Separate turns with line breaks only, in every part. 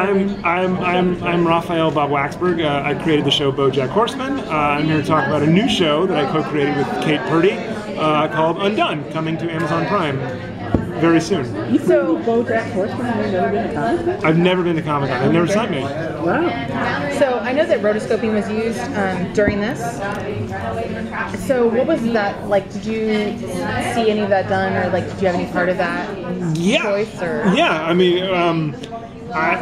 I'm Raphael Bob-Waksberg. I created the show BoJack Horseman. I'm here to talk about a new show that I co-created with Kate Purdy called Undone, coming to Amazon Prime very soon.
You so BoJack Horseman? Have you never been to Comic-Con?
I've never been to Comic-Con. They've never sent me.
Wow.
So I know that rotoscoping was used during this. So what was that like? Did you see any of that done, or like did you have any part of that choice? Or?
Yeah. I mean, I've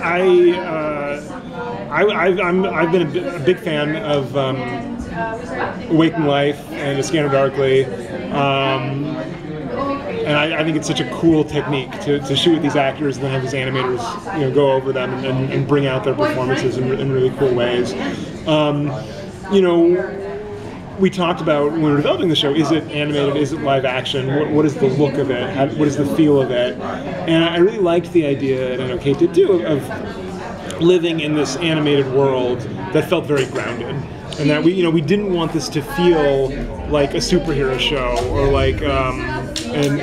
been a big fan of Waking Life and A Scanner Darkly. And I think it's such a cool technique to shoot with these actors and then have these animators, go over them and bring out their performances in really cool ways. We talked about when we were developing the show, is it animated, is it live action, what is the look of it, what is the feel of it? And I really liked the idea, and I know Kate did too, of living in this animated world that felt very grounded. And that we didn't want this to feel like a superhero show or like an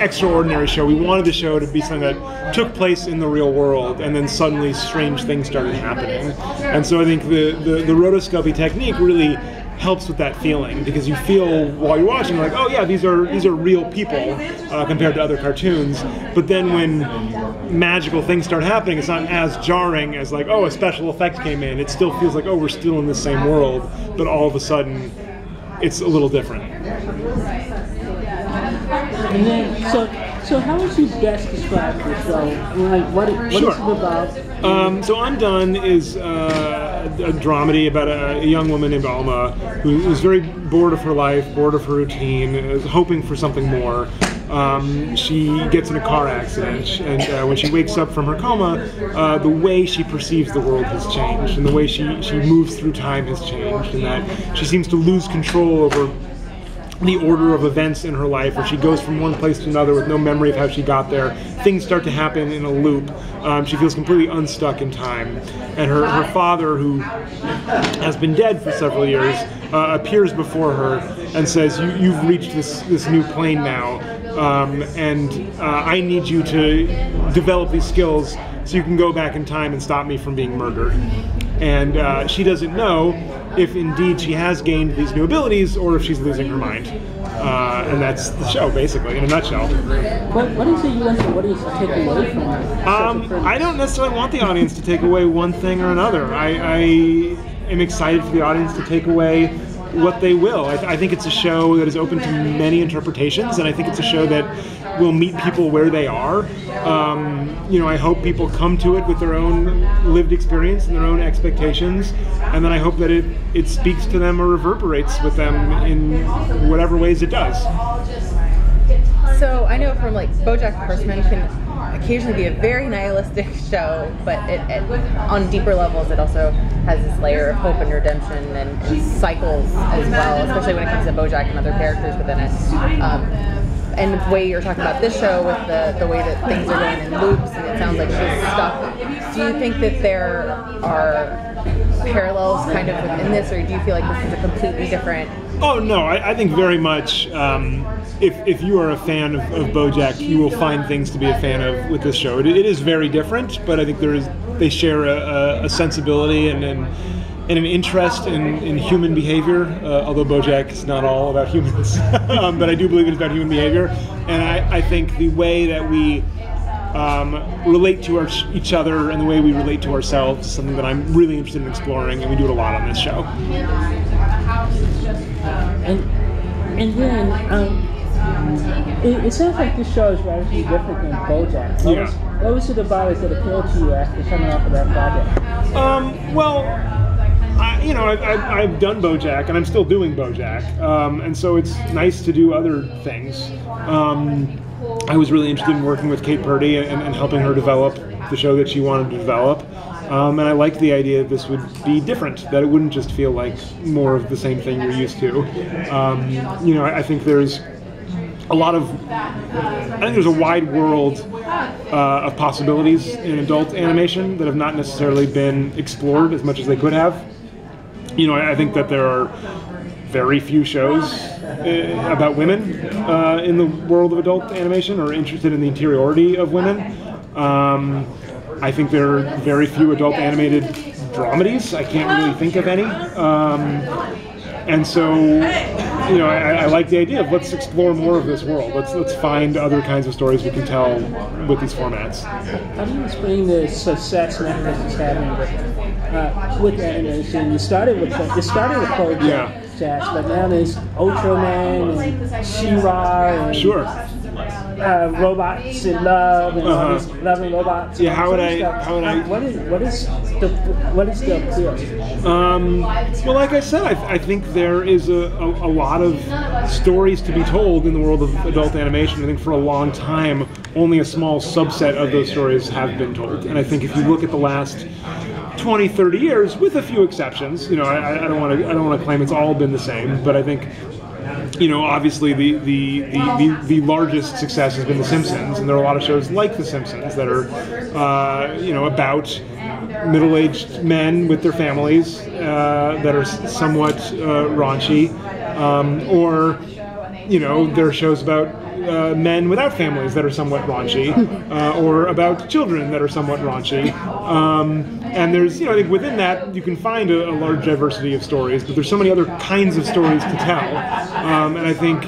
extraordinary show. We wanted the show to be something that took place in the real world, and then suddenly strange things started happening. And so I think the rotoscopy technique really helps with that feeling, because you feel while you're watching like, oh yeah, these are real people compared to other cartoons. But then when magical things start happening, it's not as jarring as like, oh, a special effect came in. It still feels like, oh, we're still in the same world, but all of a sudden it's a little different.
And then, so how would you best describe the show? Like, what is it about?
So Undone is a dramedy about a young woman named Alma who is very bored of her life, bored of her routine, is hoping for something more. She gets in a car accident, and when she wakes up from her coma, the way she perceives the world has changed, and the way she moves through time has changed, and that she seems to lose control over the order of events in her life, where she goes from one place to another with no memory of how she got there. Things start to happen in a loop. She feels completely unstuck in time. And her father, who has been dead for several years, appears before her and says, you've reached this new plane now, and I need you to develop these skills so you can go back in time and stop me from being murdered. And she doesn't know if indeed she has gained these new abilities or if she's losing her mind. And that's the show, basically, in a nutshell.
What is it you want the audience to take away from it?
I don't necessarily want the audience to take away one thing or another. I am excited for the audience to take away what they will. I think it's a show that is open to many interpretations, and I think it's a show that will meet people where they are. I hope people come to it with their own lived experience and their own expectations, and then I hope that it speaks to them or reverberates with them in whatever ways it does.
So I know from like BoJack Horseman can occasionally be a very nihilistic show, but on deeper levels it also has this layer of hope and redemption and cycles as well, especially when it comes to BoJack and other characters within it. And the way you're talking about this show with the way that things are going in loops, and it sounds like she's stuck. Do you think that there are parallels kind of within this, or do you feel like this is a completely different?
Oh no, I think very much. If you are a fan of BoJack, you will find things to be a fan of with this show. It is very different, but I think they share a sensibility and an interest in human behavior, although BoJack is not all about humans, but I do believe it's about human behavior. And I think the way that we relate to each other and the way we relate to ourselves is something that I'm really interested in exploring, and we do it a lot on this show.
And then, it sounds like this show is radically different than BoJack. What was it about it that appealed to you after coming off of that project?
I've done BoJack, and I'm still doing BoJack, and so it's nice to do other things. I was really interested in working with Kate Purdy and helping her develop the show that she wanted to develop, and I liked the idea that this would be different, that it wouldn't just feel like more of the same thing you're used to. I think there's a wide world of possibilities in adult animation that have not necessarily been explored as much as they could have. I think that there are very few shows about women in the world of adult animation, or interested in the interiority of women. I think there are very few adult animated dramedies. I can't really think of any. And so, I like the idea of let's explore more of this world. Let's find other kinds of stories we can tell with these formats.
How do you explain the success Netflix is having with animation? You started with BoJack, but now there's Ultraman and She-Ra and
sure.
Robots in Love and all these Love and Robots.
Yeah, how would I?
What is the appeal?
Well, like I said, I think there is a lot of stories to be told in the world of adult animation. I think for a long time, only a small subset of those stories have been told. And I think if you look at the last 20, 30 years, with a few exceptions, I don't want to claim it's all been the same, but I think, obviously the largest success has been The Simpsons, and there are a lot of shows like The Simpsons that are, about middle-aged men with their families that are somewhat raunchy, or there are shows about men without families that are somewhat raunchy, or about children that are somewhat raunchy. And there's, I think within that you can find a large diversity of stories, but there's so many other kinds of stories to tell. And I think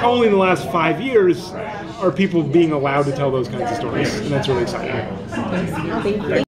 only in the last 5 years are people being allowed to tell those kinds of stories, and that's really exciting.